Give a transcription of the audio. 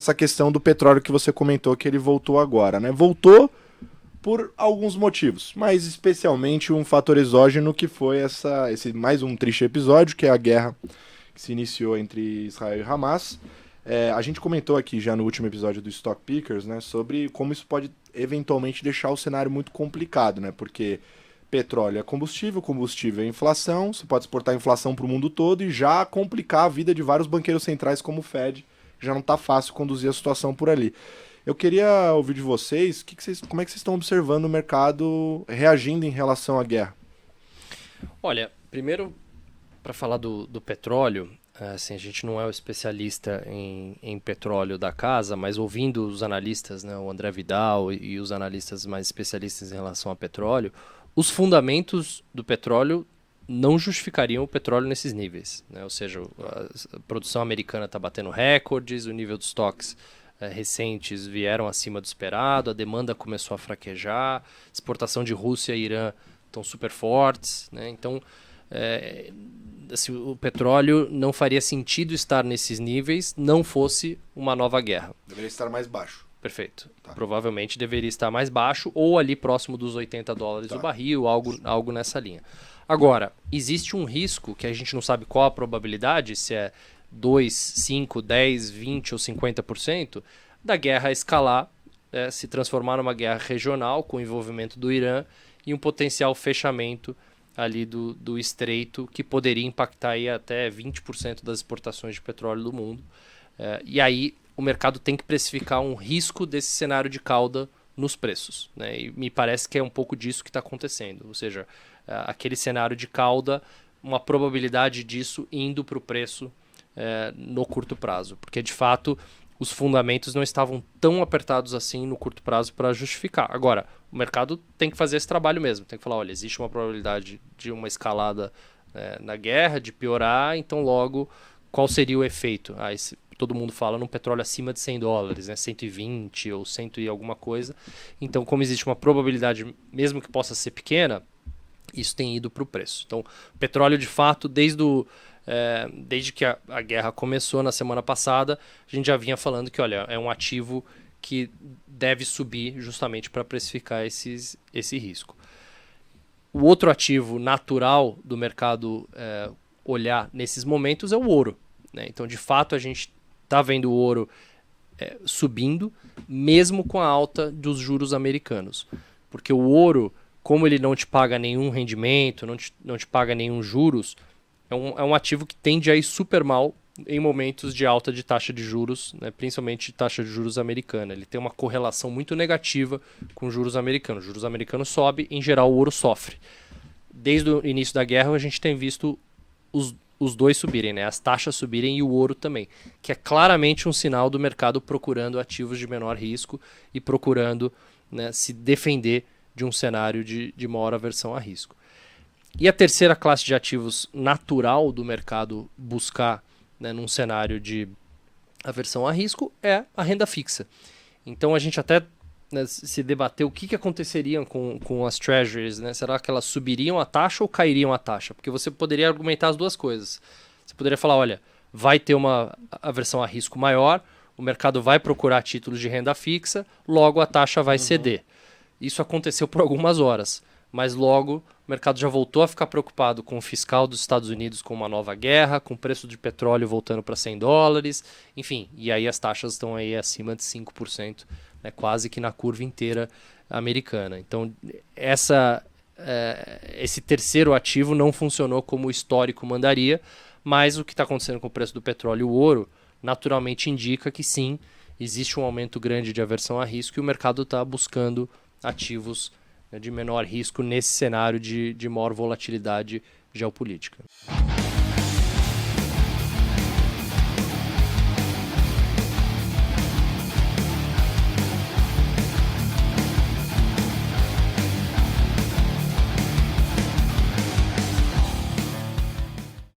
essa questão do petróleo que você comentou que ele voltou agora, né? Voltou por alguns motivos, mas especialmente um fator exógeno que foi esse mais um triste episódio, que é a guerra que se iniciou entre Israel e Hamas. A gente comentou aqui já no último episódio do Stock Pickers, né, sobre como isso pode eventualmente deixar o cenário muito complicado, né? Porque petróleo é combustível, combustível é inflação, você pode exportar a inflação para o mundo todo e já complicar a vida de vários banqueiros centrais como o Fed, que já não está fácil conduzir a situação por ali. Eu queria ouvir de vocês, como é que vocês estão observando o mercado reagindo em relação à guerra? Olha, primeiro, para falar do petróleo, assim, a gente não é o especialista em petróleo da casa, mas ouvindo os analistas, né, o André Vidal e os analistas mais especialistas em relação a petróleo, os fundamentos do petróleo não justificariam o petróleo nesses níveis, né? Ou seja, a produção americana está batendo recordes, o nível de estoques recentes vieram acima do esperado, a demanda começou a fraquejar, exportação de Rússia e Irã estão super fortes, né? Então, assim, o petróleo não faria sentido estar nesses níveis não fosse uma nova guerra. Deveria estar mais baixo. Perfeito. Tá. Provavelmente deveria estar mais baixo ou ali próximo dos $80 o barril, algo nessa linha. Agora, existe um risco que a gente não sabe qual a probabilidade, se é 2, 5, 10, 20 ou 50%, da guerra escalar, se transformar numa guerra regional com o envolvimento do Irã e um potencial fechamento ali do estreito que poderia impactar aí até 20% das exportações de petróleo do mundo. E aí o mercado tem que precificar um risco desse cenário de cauda nos preços, né? E me parece que é um pouco disso que está acontecendo. Ou seja, aquele cenário de cauda, uma probabilidade disso indo para o preço no curto prazo. Porque, de fato, os fundamentos não estavam tão apertados assim no curto prazo para justificar. Agora, o mercado tem que fazer esse trabalho mesmo. Tem que falar, olha, existe uma probabilidade de uma escalada na guerra, de piorar, então logo, qual seria o efeito? Todo mundo fala num petróleo acima de $100, né? 120 ou 100 e alguma coisa. Então, como existe uma probabilidade, mesmo que possa ser pequena, isso tem ido para o preço. Então, o petróleo, de fato, desde que a guerra começou na semana passada, a gente já vinha falando que, olha, é um ativo que deve subir justamente para precificar esse risco. O outro ativo natural do mercado olhar nesses momentos é o ouro, né? Então, de fato, a gente está vendo o ouro subindo, mesmo com a alta dos juros americanos. Porque o ouro, como ele não te paga nenhum rendimento, não te paga nenhum juros, é um ativo que tende a ir super mal em momentos de alta de taxa de juros, né, principalmente taxa de juros americana. Ele tem uma correlação muito negativa com os juros americanos. Os juros americanos sobem, em geral o ouro sofre. Desde o início da guerra a gente tem visto os dois subirem, né? As taxas subirem e o ouro também, que é claramente um sinal do mercado procurando ativos de menor risco e procurando, né, se defender de um cenário de maior aversão a risco. E a terceira classe de ativos natural do mercado buscar, né, num cenário de aversão a risco é a renda fixa. Então a gente até, né, se debateu o que aconteceria com as treasuries, né? Será que elas subiriam a taxa ou cairiam a taxa? Porque você poderia argumentar as duas coisas. Você poderia falar, olha, vai ter uma aversão a risco maior, o mercado vai procurar títulos de renda fixa, logo a taxa vai ceder. Isso aconteceu por algumas horas, mas logo o mercado já voltou a ficar preocupado com o fiscal dos Estados Unidos com uma nova guerra, com o preço de petróleo voltando para $100, enfim, e aí as taxas estão aí acima de 5%, né, quase que na curva inteira americana. Então, esse terceiro ativo não funcionou como o histórico mandaria, mas o que está acontecendo com o preço do petróleo e o ouro naturalmente indica que sim, existe um aumento grande de aversão a risco e o mercado está buscando ativos, né, de menor risco nesse cenário de maior volatilidade geopolítica.